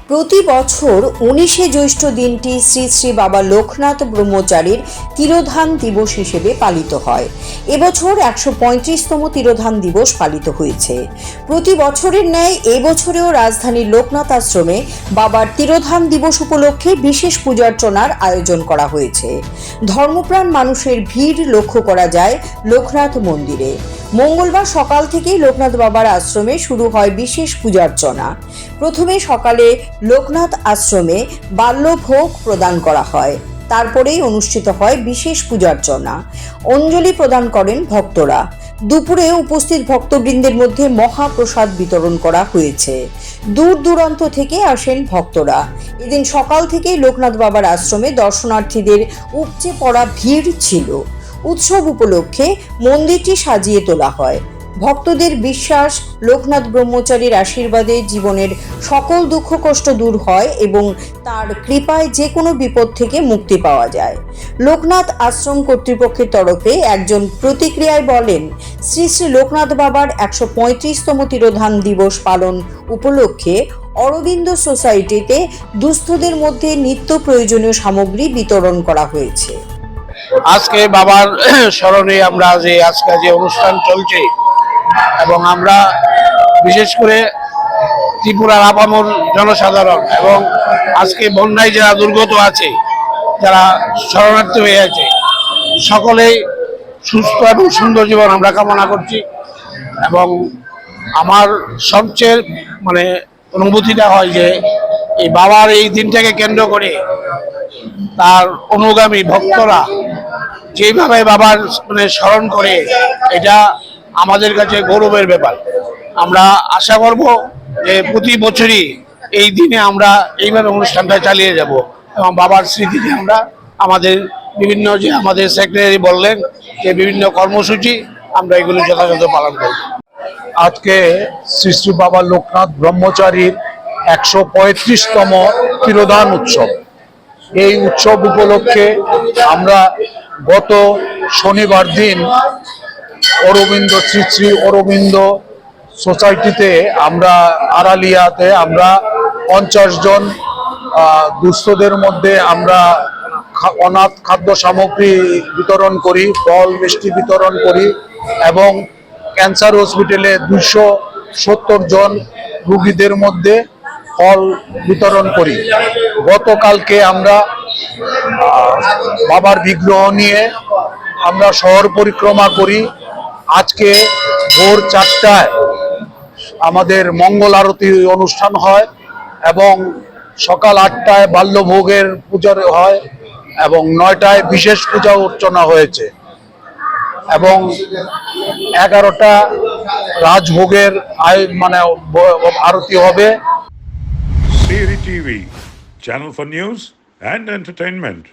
প্রতি বছর 19শে জ্যৈষ্ঠ দিনটি শ্রী শ্রী বাবা লোকনাথ ব্রহ্মচারীর তিরোধান দিবস হিসেবে পালিত হয়। এবছর 135তম তিরোধান দিবস পালিত হয়েছে। প্রতি বছরের ন্যায় এবছরেও রাজধানীর লোকনাথ আশ্রমে বাবার তিরোধান দিবস উপলক্ষে বিশেষ পূজার্চনার আয়োজন করা হয়েছে। ধর্মপ্রাণ মানুষের ভিড় লক্ষ্য করা যায় লোকনাথ মন্দিরে। মঙ্গলবার সকাল থেকেই লোকনাথ বাবার আশ্রমে শুরু হয় বিশেষ পূজার্চনা। প্রথমে সকালে লোকনাথ আশ্রমে বাল্যভোগ প্রদান করা হয়, তারপরেই অনুষ্ঠিত হয় বিশেষ পূজার্চনা। অঞ্জলি প্রদান করেন ভক্তরা। দুপুরে উপস্থিত ভক্তবৃন্দের মধ্যে মহাপ্রসাদ বিতরণ করা হয়েছে। দূর দূরান্ত থেকে আসেন ভক্তরা। এদিন সকাল থেকেই লোকনাথ বাবার আশ্রমে দর্শনার্থীদের উপচে পড়া ভিড় ছিল। উৎসব উপলক্ষে মন্দিরটি সাজিয়ে তোলা হয়। ভক্তদের বিশ্বাস, লোকনাথ ব্রহ্মচারীর আশীর্বাদে জীবনের সকল দুঃখ কষ্ট দূর হয় এবং তার কৃপায় যে কোনো বিপদ থেকে মুক্তি পাওয়া যায়। লোকনাথ আশ্রম কর্তৃপক্ষের তরফে একজন প্রতিক্রিয়ায় বলেন, শ্রী শ্রী লোকনাথ বাবার 135তম তিরোধান দিবস পালন উপলক্ষে অরবিন্দ সোসাইটিতে দুস্থদের মধ্যে নিত্য প্রয়োজনীয় সামগ্রী বিতরণ করা হয়েছে। আজকে বাবার স্মরণে আমরা আজকে যে অনুষ্ঠান চলছে এবং আমরা বিশেষ করে ত্রিপুরার আপামর জনসাধারণ এবং আজকে বন্যায় যারা দুর্গত আছে, যারা শরণার্থী হয়ে আছে, সকলেই সুস্থ এবং সুন্দর জীবন আমরা কামনা করছি। এবং আমার সবচেয়ে অনুভূতিটা হয় যে এই বাবার এই দিনটাকে কেন্দ্র করে তার অনুগামী ভক্তরা যেভাবে বাবার স্মরণ করে, এটা আমাদের কাছে গৌরবের ব্যাপার। আমরা আশা করব যে প্রতি বছরই এই দিনে আমরা এইভাবে অনুষ্ঠানটা চালিয়ে যাব এবং বাবার স্মৃতিতে আমরা আমাদের আমাদের সেক্রেটারি বললেন যে বিভিন্ন কর্মসূচি আমরা এগুলো যথাযথ পালন করব। আজকে শ্রী শ্রী বাবা লোকনাথ ব্রহ্মচারীর 135তম তিরোধান উৎসব। এই উৎসব উপলক্ষে আমরা গত শনিবার দিন শ্রী শ্রী অরবিন্দ সোসাইটিতে আমরা আড়ালিয়াতে আমরা 50 জন দুস্থদের মধ্যে আমরা অনাথ খাদ্য সামগ্রী বিতরণ করি, ফল মিষ্টি বিতরণ করি এবং ক্যান্সার হসপিটালে 270 জন রোগীদের মধ্যে ফল বিতরণ করি। গতকালকে আমরা বাবার বিগ্রহ নিয়ে আমরা শহর পরিক্রমা করি। আজকে ভোর 4টায় আমাদের মঙ্গল আরতি অনুষ্ঠান হয় এবং সকাল 8টায় বাল্যভোগের পূজা হয় এবং 9টায় বিশেষ পূজা অর্চনা হয়েছে এবং 11টা রাজভোগের আরতি হবে। Siri TV, channel for news and entertainment.